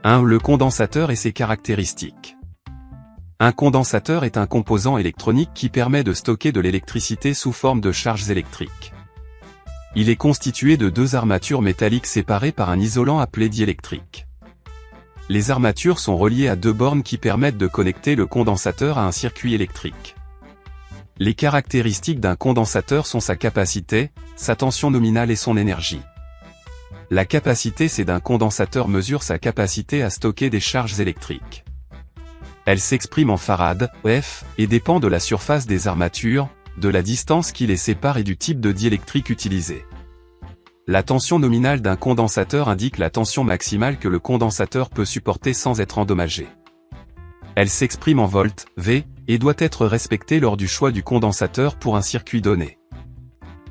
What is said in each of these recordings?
1. Le condensateur et ses caractéristiques. Un condensateur est un composant électronique qui permet de stocker de l'électricité sous forme de charges électriques. Il est constitué de deux armatures métalliques séparées par un isolant appelé diélectrique. Les armatures sont reliées à deux bornes qui permettent de connecter le condensateur à un circuit électrique. Les caractéristiques d'un condensateur sont sa capacité, sa tension nominale et son énergie. La capacité C d'un condensateur mesure sa capacité à stocker des charges électriques. Elle s'exprime en farad, F, et dépend de la surface des armatures, de la distance qui les sépare et du type de diélectrique utilisé. La tension nominale d'un condensateur indique la tension maximale que le condensateur peut supporter sans être endommagé. Elle s'exprime en volts, V, et doit être respectée lors du choix du condensateur pour un circuit donné.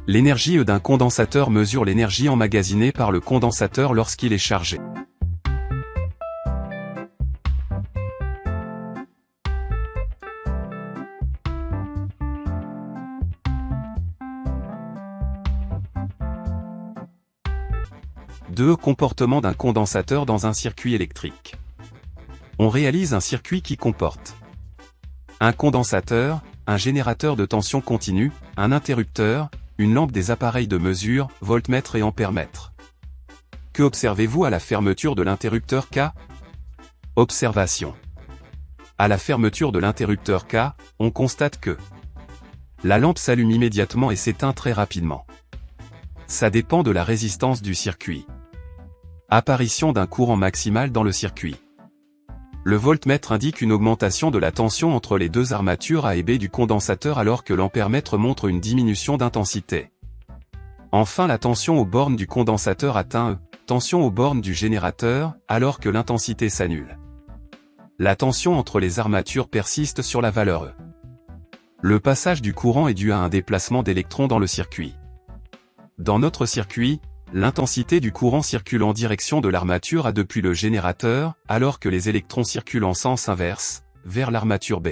L'énergie E d'un condensateur mesure l'énergie emmagasinée par le condensateur lorsqu'il est chargé. Comportement d'un condensateur dans un circuit électrique. On réalise un circuit qui comporte un condensateur, un générateur de tension continue, un interrupteur, une lampe des appareils de mesure, voltmètre et ampèremètre. Que observez-vous à la fermeture de l'interrupteur K? Observation. À la fermeture de l'interrupteur K, on constate que la lampe s'allume immédiatement et s'éteint très rapidement. Ça dépend de la résistance du circuit. Apparition d'un courant maximal dans le circuit. Le voltmètre indique une augmentation de la tension entre les deux armatures A et B du condensateur alors que l'ampèremètre montre une diminution d'intensité. Enfin, la tension aux bornes du condensateur atteint E, tension aux bornes du générateur, alors que l'intensité s'annule. La tension entre les armatures persiste sur la valeur E. Le passage du courant est dû à un déplacement d'électrons dans le circuit. Dans notre circuit, l'intensité du courant circule en direction de l'armature A depuis le générateur, alors que les électrons circulent en sens inverse, vers l'armature B.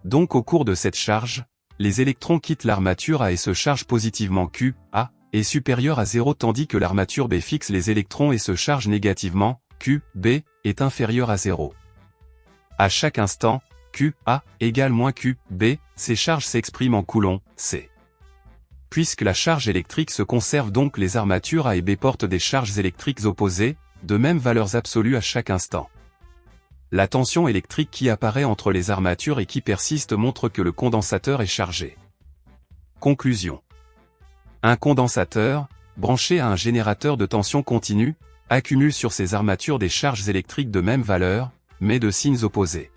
Donc au cours de cette charge, les électrons quittent l'armature A et se chargent positivement Q, A, est supérieur à 0 tandis que l'armature B fixe les électrons et se charge négativement, Q, B, est inférieur à 0. À chaque instant, Q, A, égale moins Q, B, ces charges s'expriment en coulombs, C. Puisque la charge électrique se conserve donc les armatures A et B portent des charges électriques opposées, de mêmes valeurs absolues à chaque instant. La tension électrique qui apparaît entre les armatures et qui persiste montre que le condensateur est chargé. Conclusion. Un condensateur, branché à un générateur de tension continue, accumule sur ses armatures des charges électriques de même valeur, mais de signes opposés.